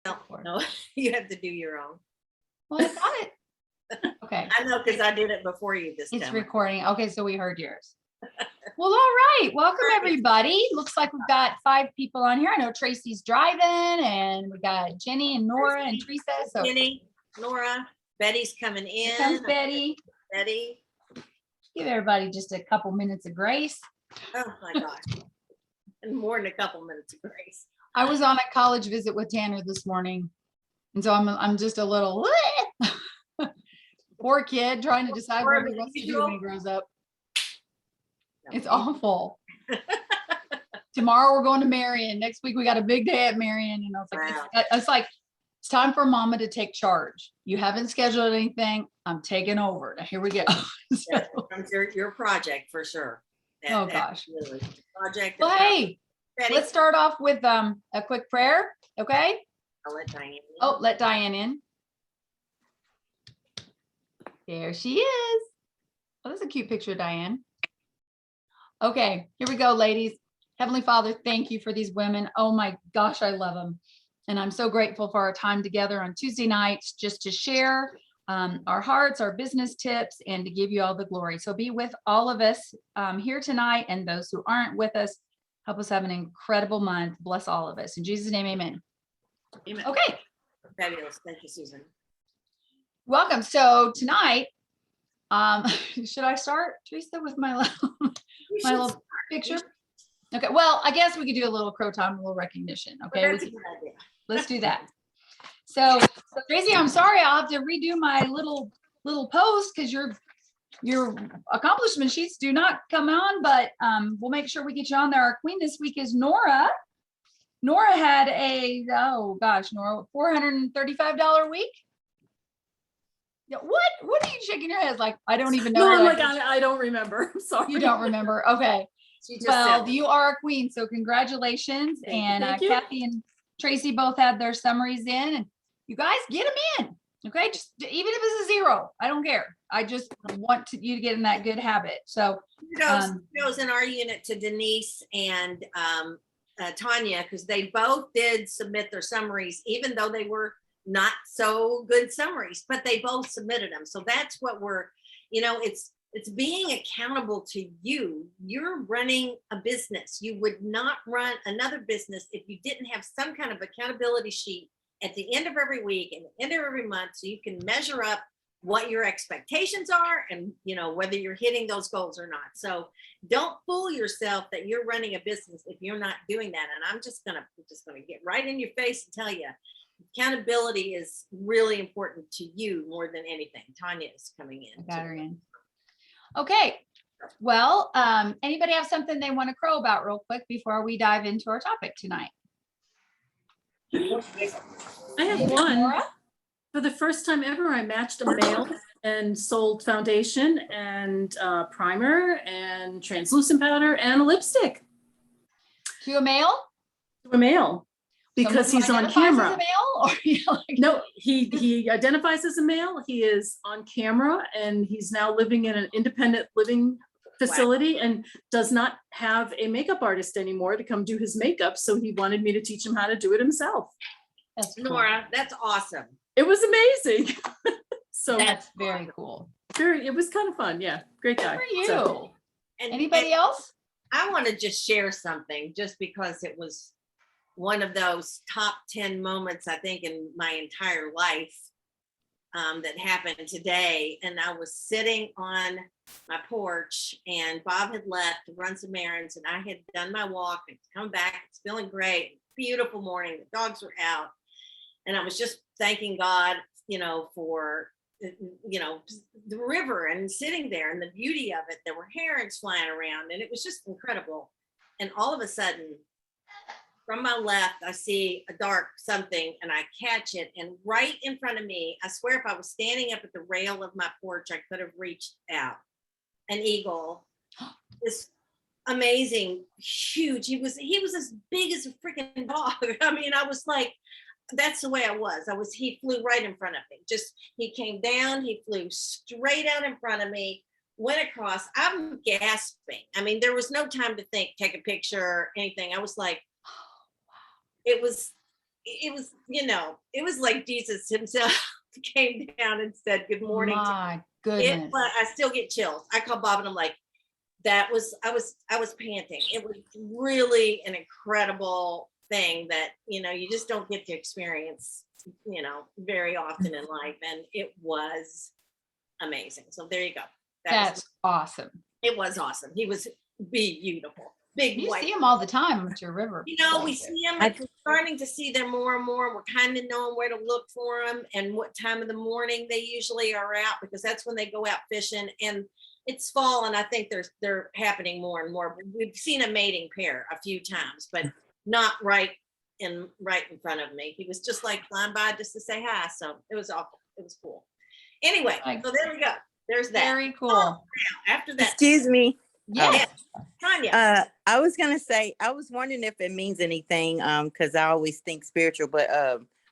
No, no, you have to do your own. Well, I got it. Okay. I know, because I did it before you this It's time. recording. Okay, so we heard yours. Well, all right. Welcome, everybody. Looks like we've got 5 people on here. I know Tracy's driving, and we got Jenny and Nora and Teresa. So Jenny, Nora, Betty's coming here in. comes Betty. Betty. Give everybody just a couple minutes of grace. Oh my gosh. And more than a couple minutes of grace. I was on a college visit with Tanner this morning, and so I'm just a little poor kid trying to decide what he wants to do when he grows up. It's awful. Tomorrow we're going to Marion. Next week we got a big day at Marion, and I was like, Wow. it's like it's time for Mama to take charge. You haven't scheduled anything. I'm taking over. Now here we go. Yeah, it's your project for sure. Oh gosh. Absolutely. Project. Well, hey, Betty, let's start off with a quick prayer. Okay. I'll let Diane in. Oh, let Diane in. There she is. Oh, that's a cute picture of Diane. Okay, here we go, ladies. Heavenly Father, thank you for these women. Oh my gosh, I love them. And I'm so grateful for our time together on Tuesday nights just to share our hearts, our business tips, and to give you all the glory. So be with all of us here tonight, and those who aren't with us, help us have an incredible month. Bless all of us. In Jesus' name, amen. Amen. Okay. Fabulous. Thank you, Susan. Welcome. So tonight, should I start, Teresa, with my little picture? Okay, well, I guess we could do a little crow time, a little recognition. Okay, That's a good idea. let's do that. So Tracy, I'm sorry, I'll have to redo my little post because your accomplishment sheets do not come on, but we'll make sure we get you on there. Our queen this week is Nora. Nora had a, oh gosh, Nora, $435 week. Yeah, what are you shaking your head like? I don't even know. No, I'm like, I don't remember. I'm sorry. You don't remember. Okay. She just Well, said, you are a queen, so congratulations. Thank you. And Thank you. Kathy and Tracy both had their summaries in, and you guys get them in. Okay, just even if it's a 0, I don't care. I just want you to get in that good habit. So kudos in our unit to Denise and Tanya, because they both did submit their summaries, even though they were not so good summaries, but they both submitted them. So that's what we're, it's being accountable to you. You're running a business. You would not run another business if you didn't have some kind of accountability sheet at the end of every week and the end of every month, so you can measure up what your expectations are and whether you're hitting those goals or not. So don't fool yourself that you're running a business if you're not doing that. And I'm just gonna get right in your face and tell you, accountability is really important to you more than anything. Tanya is coming in. I got her in. Okay. Well, anybody have something they want to crow about real quick before we dive into our topic tonight? I have one. Nora? For the first time ever, I matched a mail and sold foundation and primer and translucent powder and a lipstick To a male? to a male because Someone he's who on identifies camera. as a male, or No, he identifies as a male. He is on camera and he's now living in an independent living facility and does not have a makeup artist anymore to come do his makeup. So he wanted me to teach him how to do it himself. That's cool. Nora, that's awesome. It was amazing. So That's very cool. it was kind of fun. Yeah. Great guy. Good for you. So, And Anybody else? I want to just share something just because it was one of those top 10 moments, I think, in my entire life that happened today. And I was sitting on my porch and Bob had left to run some errands and I had done my walk and come back. It's feeling great. Beautiful morning. The dogs were out. And I was just thanking God, for the river and sitting there and the beauty of it. There were herons flying around and it was just incredible. And all of a sudden, from my left, I see a dark something and I catch it. And right in front of me, I swear if I was standing up at the rail of my porch, I could have reached out. An eagle, this amazing, huge, he was as big as a freaking dog. I mean, I was like, that's the way I was. He flew right in front of me. He came down, he flew straight out in front of me, went across. I'm gasping. I mean, there was no time to think, take a picture or anything. I was like, it was it was, it was like Jesus himself came down and said, good morning. My It goodness. was, I still get chills. I call Bob and I'm like, I was panting. It was really an incredible thing that, you just don't get to experience, very often in life. And it was amazing. So there you go. That's awesome. It was awesome. He was beautiful. Big You white. see them all the time at your river. We see them, like, we're starting to see them more and more. We're kind of knowing where to look for them and what time of the morning they usually are out, because that's when they go out fishing. And it's fall, and I think they're happening more and more. We've seen a mating pair a few times, but not right in front of me. He was just like flying by just to say hi. So it was awful. It was cool. Anyway, so there we go. There's that. Very cool. Now, after that, Excuse me. Yeah. Tanya. I was gonna say, I was wondering if it means anything, because I always think spiritual, but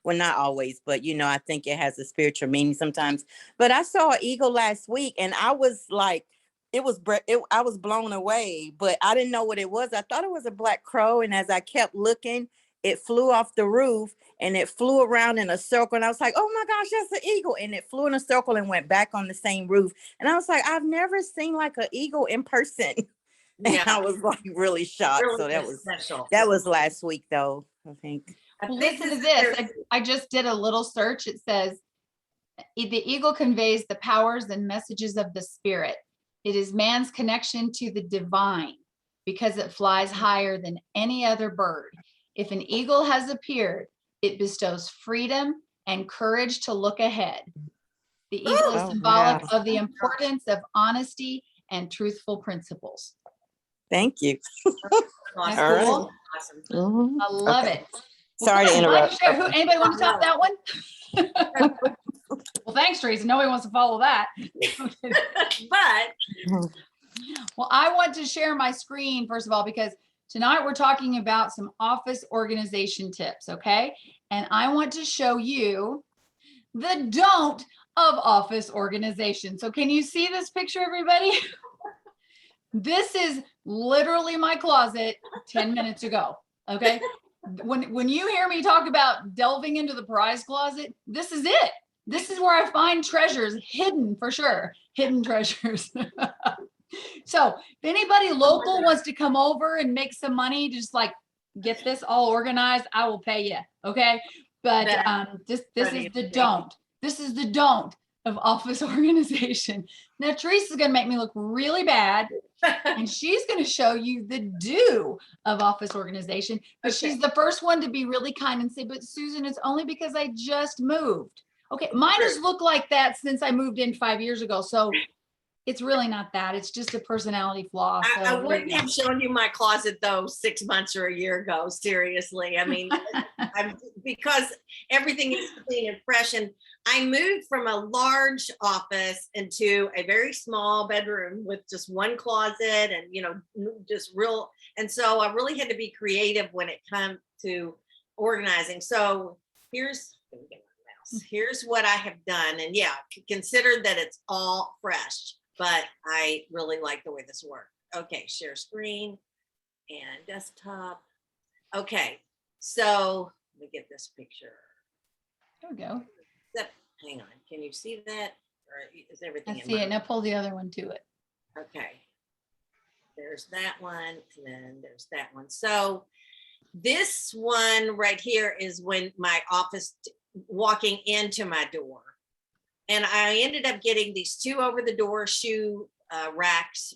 well, not always, but I think it has a spiritual meaning sometimes. But I saw an eagle last week, and I was like, I was blown away, but I didn't know what it was. I thought it was a black crow, and as I kept looking, it flew off the roof and it flew around in a circle, and I was like, oh my gosh, that's an eagle. And it flew in a circle and went back on the same roof, and I was like, I've never seen like an eagle in person. And Yeah. I was like really shocked. Really So special. that was last week though, I think. Well, listen to this. I just did a little search. It says the eagle conveys the powers and messages of the spirit. It is man's connection to the divine because it flies higher than any other bird. If an eagle has appeared, it bestows freedom and courage to look ahead. The eagle is Oh, symbolic wow. of the importance of honesty and truthful principles. Thank you. Awesome. All right. Awesome. Mhm. I love Okay. it. Sorry to come on, interrupt. Share. Anybody want to top that one? Well, thanks, Teresa. Nobody wants to follow that. But Well, I want to share my screen, first of all, because tonight we're talking about some office organization tips, okay? And I want to show you the don't of office organization. So can you see this picture, everybody? This is literally my closet 10 minutes ago, okay? When you hear me talk about delving into the prize closet, this is it. This is where I find treasures hidden, for sure, hidden treasures. So if anybody local wants to come over and make some money, just like get this all organized, I will pay you, okay? But this is the don't. This is the don't of office organization. Now Teresa's gonna make me look really bad, and she's gonna show you the do of office organization. But Okay. she's the first one to be really kind and say, but Susan, it's only because I just moved. Okay, mine has looked like that since I moved in 5 years ago. So it's really not that. It's just a personality flaw. So I wouldn't have shown you my closet though 6 months or a year ago. Seriously. I mean, because everything is clean and fresh. And I moved from a large office into a very small bedroom with just one closet and, just real. And so I really had to be creative when it comes to organizing. So here's what I have done. And yeah, consider that it's all fresh, but I really like the way this worked. Okay, share screen and desktop. Okay, so let me get this picture. There we go. Hang on, can you see that? Or is everything I in see it. mine? Now pull the other one to it. Okay, there's that one, and then there's that one. So this one right here is when my office, walking into my door. And I ended up getting these 2 over the door shoe racks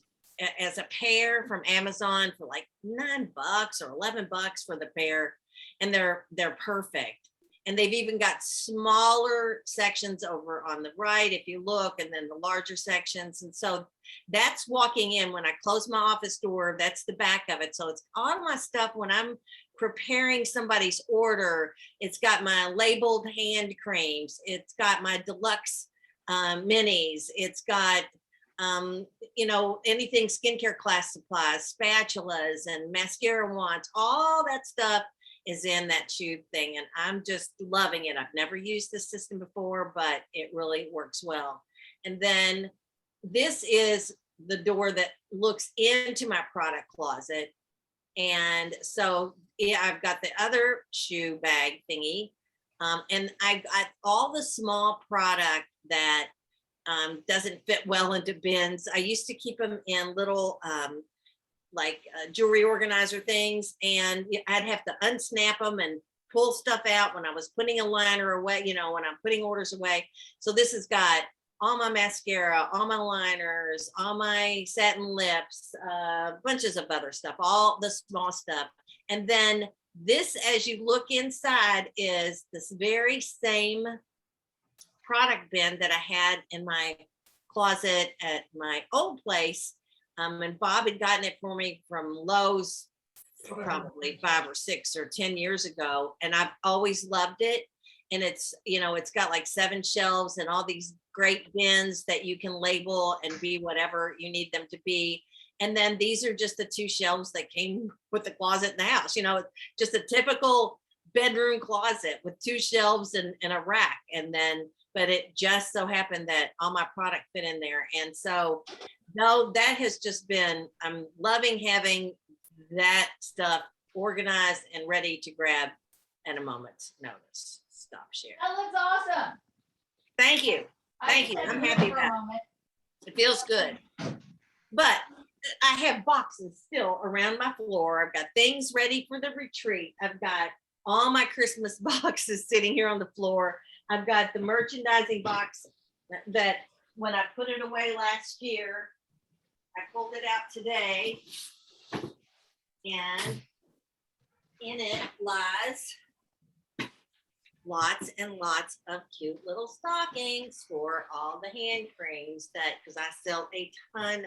as a pair from Amazon for like $9 or $11 for the pair. And they're perfect. And they've even got smaller sections over on the right, if you look, and then the larger sections. And so that's walking in. When I close my office door, that's the back of it. So it's all my stuff when I'm preparing somebody's order. It's got my labeled hand creams. It's got my deluxe minis. It's got, anything skincare class supplies, spatulas and mascara wands, all that stuff is in that tube thing. And I'm just loving it. I've never used this system before, but it really works well. And then this is the door that looks into my product closet. And so, yeah, I've got the other shoe bag thingy. And I got all the small product that doesn't fit well into bins. I used to keep them in little jewelry organizer things, and I'd have to unsnap them and pull stuff out when I was putting a liner away, when I'm putting orders away. So this has got all my mascara, all my liners, all my satin lips, bunches of other stuff, all the small stuff. And then this, as you look inside, is this very same product bin that I had in my closet at my old place. And Bob had gotten it for me from Lowe's probably 5 or 6 or 10 years ago. And I've always loved it. And it's, it's got like 7 shelves and all these great bins that you can label and be whatever you need them to be. And then these are just the 2 shelves that came with the closet in the house, just a typical bedroom closet with 2 shelves and a rack. And then, but it just so happened that all my product fit in there. And so, no, that has just been, I'm loving having that stuff organized and ready to grab at a moment's notice. Stop share. That looks awesome. Thank you. Thank you. I'm happy about it. It feels good. But I have boxes still around my floor. I've got things ready for the retreat. I've got all my Christmas boxes sitting here on the floor. I've got the merchandising box that when I put it away last year, I pulled it out today. And in it lies lots and lots of cute little stockings for all the hand creams because I sell a ton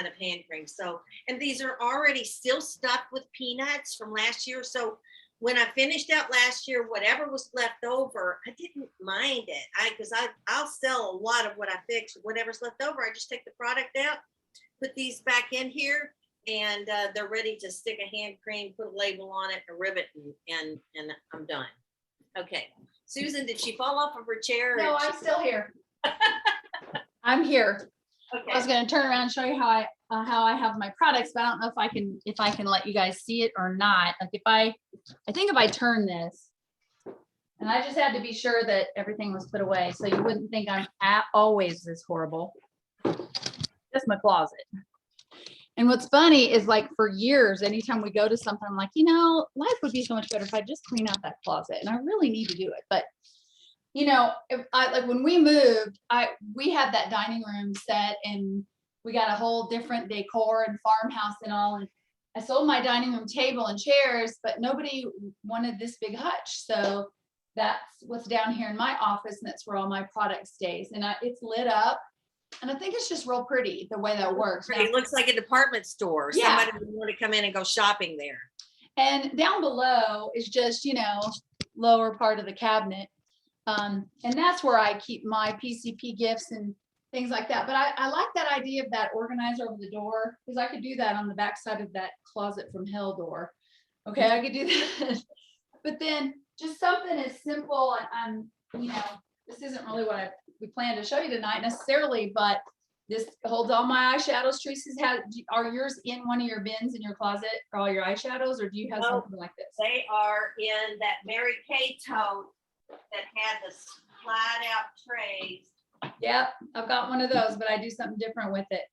of hand creams. So, and these are already still stuffed with peanuts from last year. So when I finished out last year, whatever was left over, I didn't mind it. Because I'll sell a lot of what I fix. Whatever's left over, I just take the product out, put these back in here, and they're ready to stick a hand cream, put a label on it, a ribbon, and I'm done. Okay, Susan, did she fall off of her chair? No, I'm still here. I'm here. I was Okay, going to turn around and show you how I have my products, but I don't know if I can let you guys see it or not. Like I think if I turn this, and I just had to be sure that everything was put away, so you wouldn't think I'm always this horrible. Just my closet. And what's funny is, like, for years, anytime we go to something, I'm like, life would be so much better if I just clean out that closet, and I really need to do it. But if like when we moved, we had that dining room set, and we got a whole different decor and farmhouse and all. And I sold my dining room table and chairs, but nobody wanted this big hutch. So that's what's down here in my office, and that's where all my product stays. And it's lit up. And I think it's just real pretty the way that works. Now, it looks like a department store. Yeah. Somebody would want to come in and go shopping there. and down below is just, lower part of the cabinet. And that's where I keep my PCP gifts and things like that. But I like that idea of that organizer over the door, because I could do that on the back side of that closet from hell door. Okay, I could do that. But then just something as simple, and this isn't really what we plan to show you tonight necessarily, but this holds all my eyeshadows. Teresa's are yours in one of your bins in your closet for all your eyeshadows, or do you have something like this? They are in that Mary Kay tote that had the slide out trays. Yep, I've got one of those, but I do something different with it.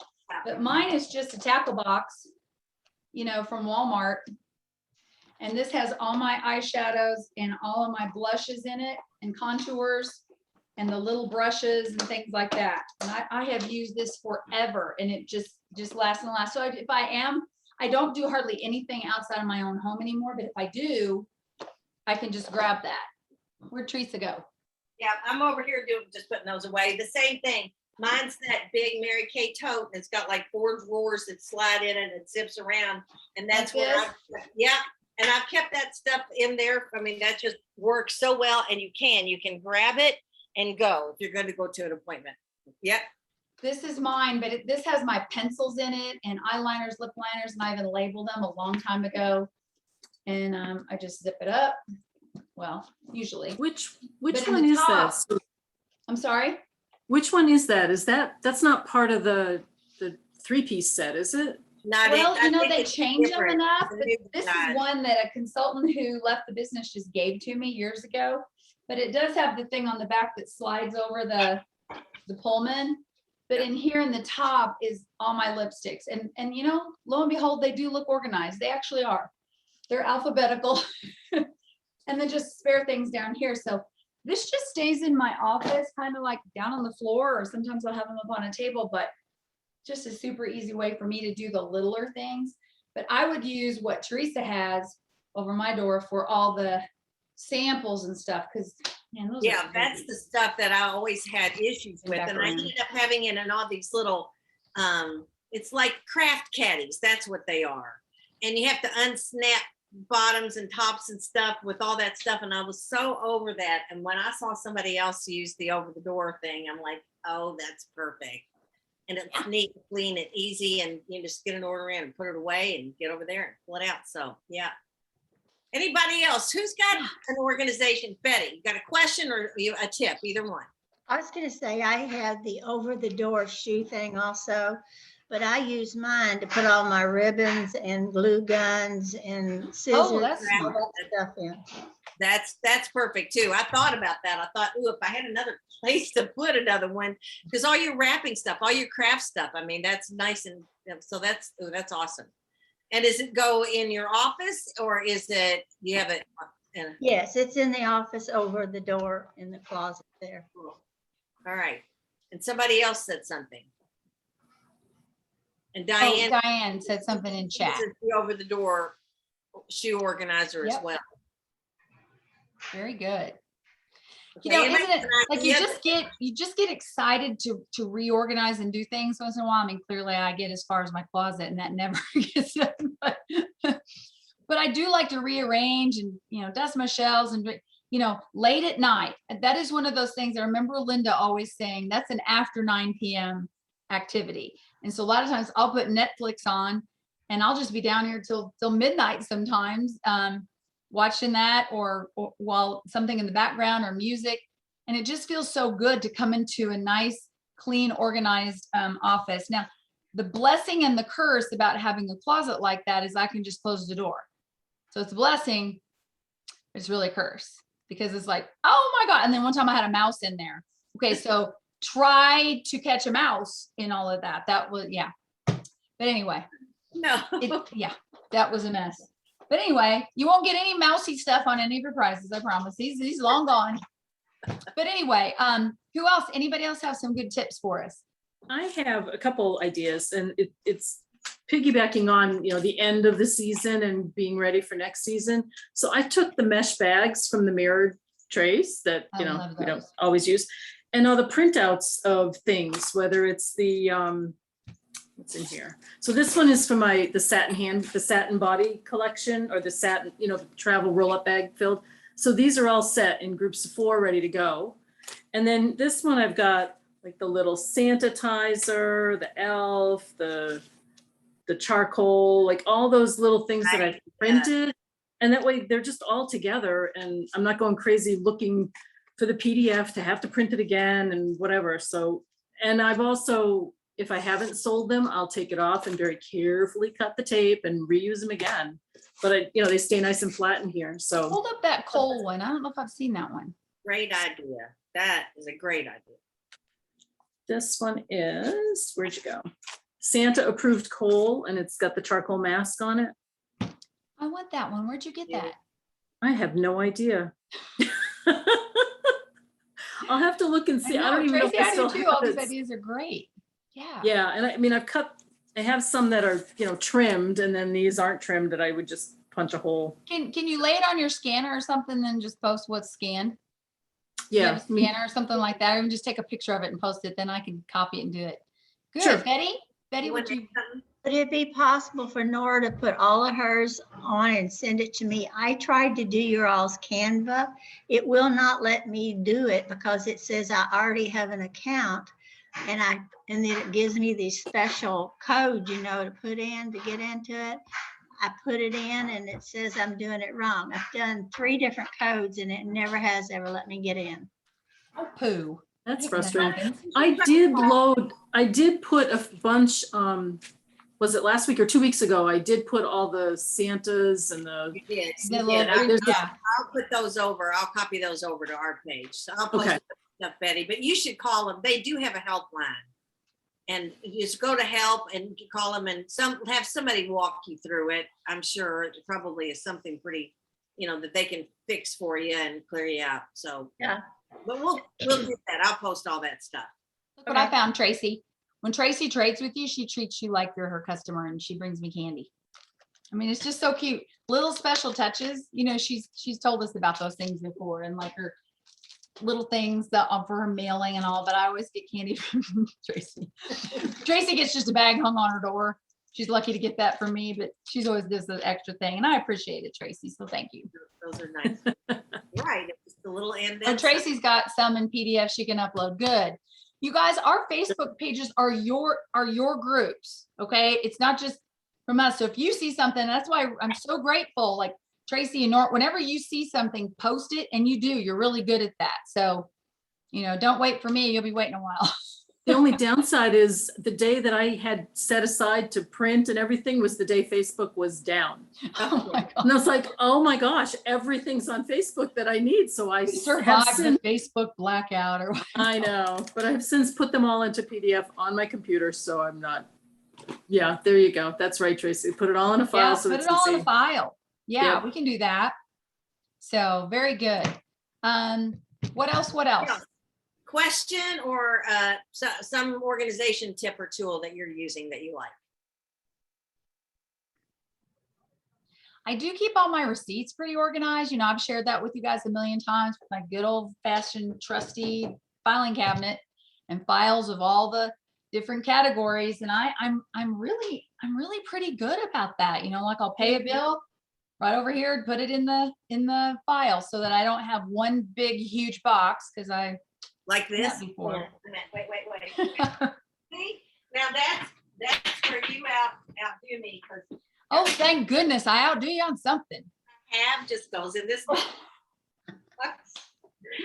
But mine is just a tackle box, from Walmart. And this has all my eyeshadows and all of my blushes in it, and contours, and the little brushes and things like that. And I have used this forever, and it just lasts and lasts. So I don't do hardly anything outside of my own home anymore, but if I do, I can just grab that. Where'd Teresa go? Yeah, I'm over here just putting those away. The same thing. Mine's that big Mary Kay tote, and it's got like 4 drawers that slide in it and zips around. And that's Like where and I've kept that stuff in there. I mean, that just works so well. And you can grab it and go if you're going to go to an appointment. Yep. This is mine, but this has my pencils in it, and eyeliners, lip liners, and I even labeled them a long time ago. And I just zip it up. Well, usually. Which But in one the is top- this? I'm Which one is that? That's not part of the 3-piece set, is it? Not Well, I you know, think they it's change them different. enough, The but new this design. is one that a consultant who left the business just gave to me years ago. But it does have the thing on the back that slides over the Pullman. But in here in the top is all my lipsticks. And you know, lo and behold, they do look organized. They actually are. They're alphabetical. And then just spare things down here. So this just stays in my office, kind of like down on the floor, or sometimes I'll have them up on a table, but just a super easy way for me to do the littler things. But I would use what Teresa has over my door for all the samples and stuff, because man, those Yeah, are that's the stuff that I always had issues And with, back and I around. ended up having it in all these little, it's like craft caddies, that's what they are. And you have to unsnap bottoms and tops and stuff with all that stuff, and I was so over that. And when I saw somebody else use the over the door thing, I'm like, oh, that's perfect. And it's neat, clean, and easy, and you just get an order in and put it away and get over there and pull it out. So, yeah. Anybody else? Who's got an organization? Betty, you got a question or a tip? Either one. I was gonna say, I have the over-the-door shoe thing also, but I use mine to put all my ribbons and glue guns and scissors that's and all smart. that stuff in. That's perfect too. I thought about that. I thought, ooh, if I had another place to put another one, because all your wrapping stuff, all your craft stuff, I mean, that's nice. And so that's awesome. And does it go in your office or is it, you have it? Yes, it's in the office over the door in the closet there. All right. And somebody else said something. And Oh, Diane. Diane said something in chat. uses the over the door shoe organizer as Yep. well. Very good. You Okay, know, anybody isn't it have an like you idea? just get excited to reorganize and do things once in a while. I mean, clearly I get as far as my closet and that never gets done, but I do like to rearrange and, you know, dust my shelves and, you know, late at night. And that is one of those things I remember Linda always saying, that's an after 9 p.m. activity. And so a lot of times I'll put Netflix on and I'll just be down here till midnight sometimes. Watching that or while something in the background or music. And it just feels so good to come into a nice, clean, organized office. Now, the blessing and the curse about having a closet like that is I can just close the door. So it's a blessing, it's really a curse because it's like, oh my God. And then one time I had a mouse in there. Okay, so try to catch a mouse in all of that. That was, yeah. But anyway, No. yeah, that was a mess. But anyway, you won't get any mousy stuff on any of your prizes, I promise. He's long gone. But anyway, who else? Anybody else have some good tips for us? I have a couple ideas and it's piggybacking on, you know, the end of the season and being ready for next season. So I took the mesh bags from the mirrored trays that, I you know, love we don't those. always use. And all the printouts of things, whether it's the, what's in here? So this one is for the satin body collection or the satin, you know, travel roll-up bag filled. So these are all set in groups of 4 ready to go. And then this one I've got like the little Sanitizer, the elf, the charcoal, like all those little things that I've printed. And that way they're just all together and I'm not going crazy looking for the PDF to have to print it again and whatever. So, and I've also, if I haven't sold them, I'll take it off and very carefully cut the tape and reuse them again. But you know, they stay nice and flat in here. So Hold up that coal one. I don't know if I've seen that one. Great idea. That is a great idea. this one is, where'd you go? Santa approved coal and it's got the charcoal mask on it. I want that one. Where'd you get Yeah. that? I have no idea. I'll have to look and see. I don't even know if Tracy, I I still do too. All have these it. ideas are great. Yeah. Yeah, and I mean, I have some that are, you know, trimmed and then these aren't trimmed that I would just punch a hole. Can you lay it on your scanner or something, then just post what's scanned? You have Yeah. a scanner or something like that, or even just take a picture of it and post it, then I can copy it and do it. Sure. Good, Betty? Betty, You would want to you? add something? Would it be possible for Nora to put all of hers on and send it to me? I tried to do your all's Canva. It will not let me do it because it says I already have an account. And then it gives me these special codes, you know, to put in to get into it. I put it in and it says I'm doing it wrong. I've done 3 different codes and it never has ever let me get in. Oh, poo. That's Hate when that frustrating. happens. I did put a bunch, was it last week or 2 weeks ago? I did put all the Santas and the, You did. The You little did. I'll, there's a- yeah. I'll put those over. I'll copy those over to our page. So I'll post Okay. stuff, Betty, but you should call them. They do have a helpline. And you just go to help and you call them and have somebody walk you through it. I'm sure it probably is something pretty, that they can fix for you and clear you out. So. Yeah. But we'll do that. I'll post all that stuff. Look what I Okay. found, Tracy. When Tracy trades with you, she treats you like you're her customer and she brings me candy. I mean, it's just so cute. Little special touches. She's told us about those things before and like her little things that for her mailing and all, but I always get candy from Tracy. Tracy gets just a bag hung on her door. She's lucky to get that from me, but she's always does the extra thing and I appreciate it, Tracy. So thank you. Those are nice. Right. It's just a little and Oh, then. Tracy's got some in PDF she can upload. Good. You guys, our Facebook pages are your groups. Okay. It's not just from us. So if you see something, that's why I'm so grateful. Like Tracy and Nora, whenever you see something, post it and you're really good at that. So, don't wait for me. You'll be waiting a while. the only downside is the day that I had set aside to print and everything was the day Facebook was down. Oh my God. And I was like, oh my gosh, everything's on Facebook that I need. So I We have survived since, the Facebook blackout or what. I know, but I've since put them all into PDF on my computer. So I'm not, yeah, there you go. That's right, Tracy. Put it all in a file. Yeah, So put it's it all in easy. a file. Yeah, Yep. we can do that. So very good. What else? Yeah. Question or some organization tip or tool that you're using that you like? I do keep all my receipts pretty organized. I've shared that with you guys a million times with my good old fashioned trusty filing cabinet and files of all the different categories. And I'm really pretty good about that. Like I'll pay a bill right over here, put it in the file so that I don't have one big, huge box because I Like done this? that before. Wait. See? Now that's where you outdo me because Oh, thank goodness. I outdo you on something. half just goes in this box.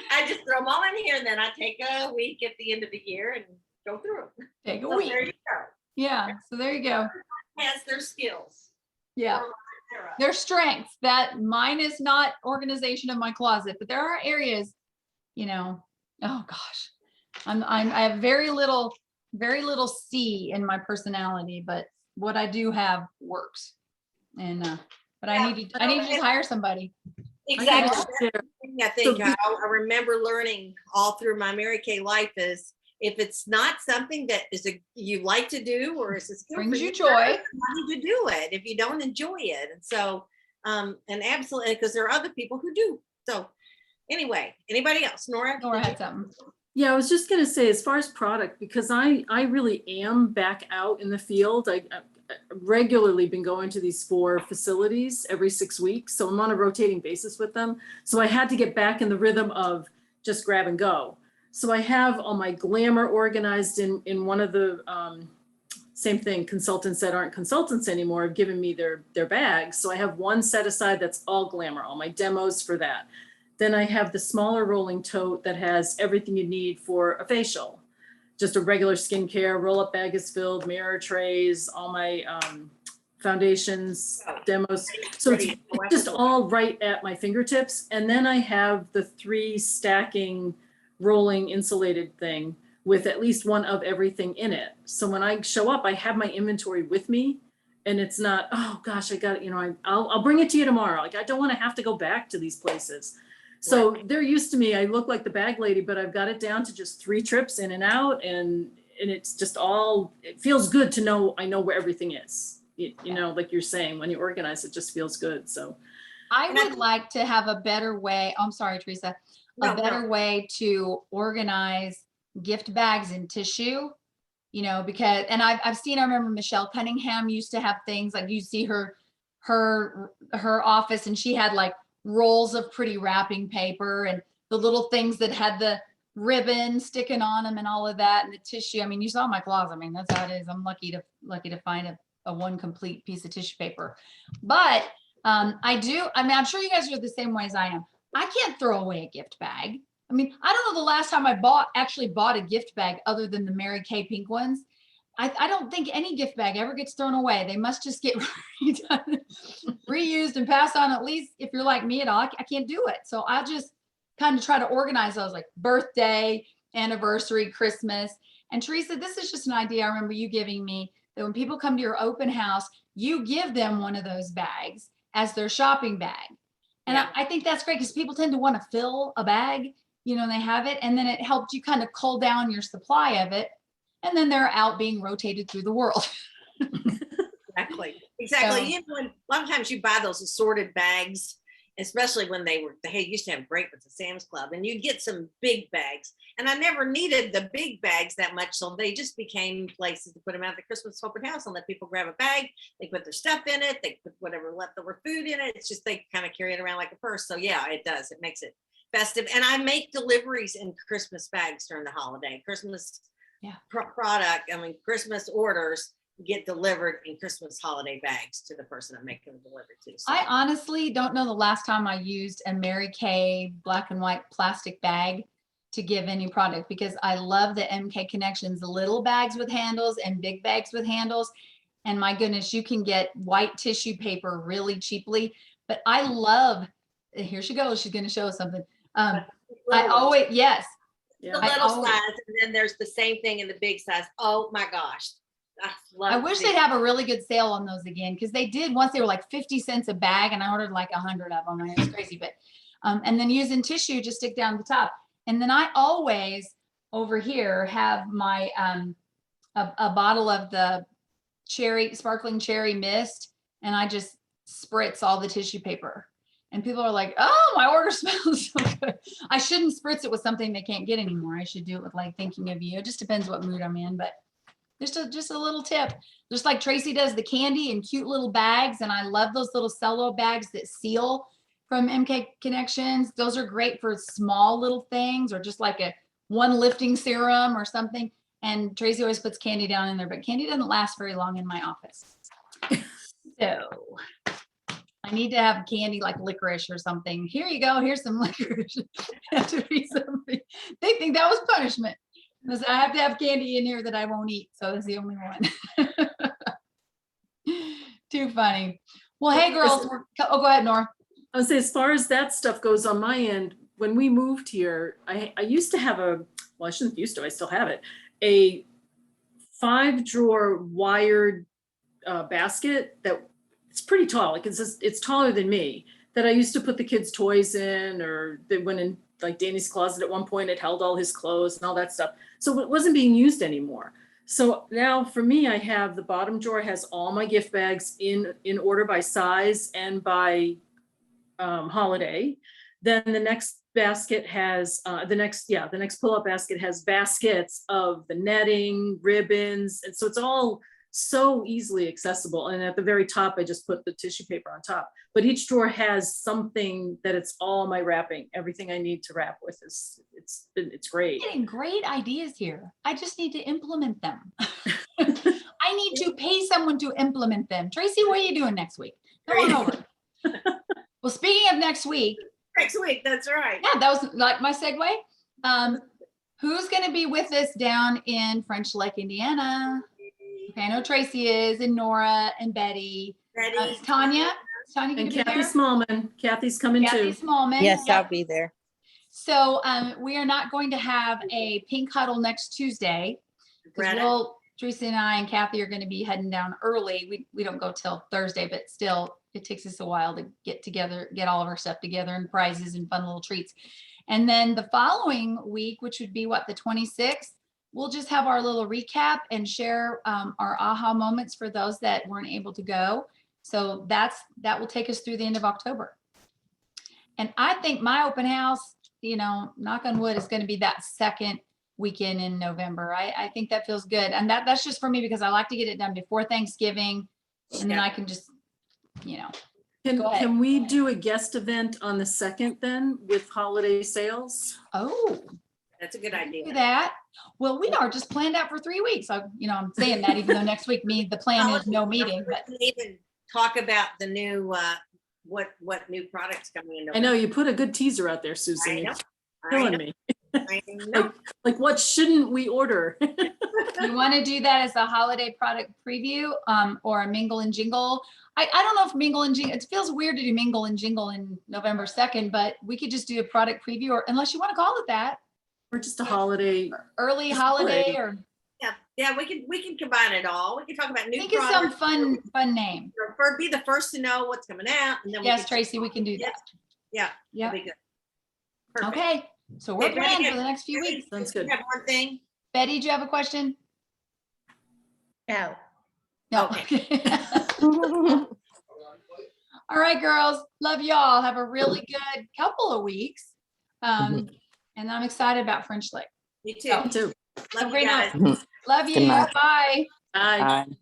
I just throw them all in here and then I take a week at the end of the year and go through them. Take a So week. there you go. Yeah. So there you go. Has their skills. Yeah. There's strengths that mine is not organization of my closet, but there are areas, oh gosh, I have very little C in my personality, but what I do have works. And, but I need to just hire somebody. Exactly. I That's the thing I think So I remember learning all through my Mary Kay life is if it's not something that you like to do or is a skill Brings for you find joy. somebody to do it if you don't enjoy it. And so, and absolutely, because there are other people who do. So anyway, anybody else? Nora? Nora had something. Yeah, I was just gonna say, as far as product, because I really am back out in the field. I regularly been going to these 4 facilities every 6 weeks, so I'm on a rotating basis with them. So I had to get back in the rhythm of just grab and go. So I have all my glamour organized in one of the same thing. Consultants that aren't consultants anymore have given me their bags. So I have one set aside that's all glamour, all my demos for that. Then I have the smaller rolling tote that has everything you need for a facial. Just a regular skincare, roll-up bag is filled, mirror trays, all my foundations, demos. So it's just all right at my fingertips. And then I have the 3 stacking rolling insulated thing with at least one of everything in it. So when I show up, I have my inventory with me and it's not, oh gosh, I got it, I'll bring it to you tomorrow. Like, I don't want to have to go back to these places. So they're used to me. I look like the bag lady, but I've got it down to just 3 trips in and out. And it's just it feels good to know, I know where everything is. Like you're saying, when you organize, it just feels good. So I would like to have a better way. I'm sorry, Teresa, a better way to organize gift bags in tissue, because, and I've seen, I remember Michelle Cunningham used to have things like you see her office and she had like rolls of pretty wrapping paper and the little things that had the ribbon sticking on them and all of that and the tissue. I mean, you saw my closet. I mean, that's how it is. I'm lucky to find a one complete piece of tissue paper. But I'm sure you guys are the same way as I am. I can't throw away a gift bag. I mean, I don't know the last time I actually bought a gift bag other than the Mary Kay pink ones. I don't think any gift bag ever gets thrown away. They must just get redone, reused and passed on. At least if you're like me at all, I can't do it. So I'll just kind of try to organize those like birthday, anniversary, Christmas. And Teresa, this is just an idea I remember you giving me, that when people come to your open house, you give them one of those bags as their shopping bag. And Yeah. I think that's great because people tend to want to fill a bag, you know, and they have it, and then it helped you kind of cull down your supply of it. And then they're out being rotated through the world. Exactly. Exactly. So- You know, a lot of times you buy those assorted bags, especially when they used to have great with the Sam's Club, and you get some big bags. And I never needed the big bags that much, so they just became places to put them out at the Christmas open house and let people grab a bag. They put their stuff in it. They put whatever leftover food in it. It's just they kind of carry it around like a purse. So yeah, it does. It makes it festive. And I make deliveries in Christmas bags during the holiday. Christmas Yeah. product. I mean, Christmas orders get delivered in Christmas holiday bags to the person I'm making the delivery to. So, I honestly don't know the last time I used a Mary Kay black and white plastic bag to give any product, because I love the MK Connections, little bags with handles and big bags with handles. And my goodness, you can get white tissue paper really cheaply. But I love, here she goes, she's going to show us something. I always, yes, the Yeah. I little always- size, and then there's the same thing in the big size. Oh my gosh. I wish they'd have a really good sale on those again, because they did once. They were like 50 cents a bag, and I ordered like 100 of them, and it was crazy. But and then using tissue, just stick down the top. And then I always over here have my a bottle of the sparkling cherry mist, and I just spritz all the tissue paper. And people are like, "Oh, my order smells so good." I shouldn't spritz it with something they can't get anymore. I should do it with like thinking of you. It just depends what mood I'm in, but just a little tip. Just like Tracy does the candy in cute little bags, and I love those little cello bags that seal from MK Connections. Those are great for small little things, or just like a one lifting serum or something. And Tracy always puts candy down in there, but candy doesn't last very long in my office. So I need to have candy like licorice or something. Here you go. Here's some licorice. Have to be something. They think that was punishment. Because I have to have candy in here that I won't eat. So that's the only one. Too funny. Well, hey girls. Oh, go ahead, Nora. I would say, as far as that stuff goes on my end, when we moved here, I used to have well, I shouldn't used to, I still have it, a 5-drawer wired basket that it's pretty tall. Like it's taller than me, that I used to put the kids' toys in, or they went in like Danny's closet at one point. It held all his clothes and all that stuff. So it wasn't being used anymore. So now for me, I have the bottom drawer has all my gift bags in order by size and by holiday. Then the next basket has the next pull-up basket has baskets of the netting, ribbons, and so it's all so easily accessible. And at the very top, I just put the tissue paper on top. But each drawer has something that it's all my wrapping. Everything I need to wrap with is it's great. Getting great ideas here. I just need to implement them. I need to pay someone to implement them. Tracy, what are you doing next week? Come on over. Well, speaking of next week, Next week, that's right. yeah, that was like my segue. Who's going to be with us down in French Lake, Indiana? Okay, I know Tracy is, and Nora and Betty. Betty, Is Tanya? Is Tanya going And to be Kathy there? Smallman, Kathy's coming Kathy too. Smallman. Yes, Yep. I'll be there. So we are not going to have a pink huddle next Tuesday, because Greta. Teresa and I and Kathy are going to be heading down early. We don't go till Thursday, but still it takes us a while to get together, get all of our stuff together, and prizes and fun little treats. And then the following week, which would be what, the 26th, we'll just have our little recap and share our aha moments for those that weren't able to go. So that will take us through the end of October. And I think my open house, you know, knock on wood, is going to be that second weekend in November. I think that feels good. And that's just for me, because I like to get it done before Thanksgiving. And then I can just, you know, Go ahead. Can we do a guest event on the 2nd then with holiday sales? oh, That's a good do idea. that. Well, we are just planned out for 3 weeks. I'm saying that even though next week the plan is no meeting, but We can even talk about the new, what new products coming in. I know you put a good teaser out there, Susan. I You're know. I killing know. me. I know. Like, what shouldn't we order? You want to do that as a holiday product preview, or a mingle and jingle? I don't know if mingle and jingle, it feels weird to do mingle and jingle in November 2nd, but we could just do a product preview, or unless you want to call it that, Or just a holiday. early Just holiday, holiday. or Yeah, we can combine it all. We can talk about I new think it's some products. fun name. Be the first to know what's coming out. And then we Yes, can- Tracy, we can do that. Yeah, Yeah. that'd be good. Perfect. Okay, so we're Okay, Betty, planned have- for the next few Betty, weeks. Sounds you good. have one thing? Betty, do you have a question? No. No. All right, girls. Love y'all. Have a really good couple of weeks. And I'm excited about French Lick. Me too. Oh. Me too. Love you great guys. night. Love Good you. night. Bye. Bye. Bye.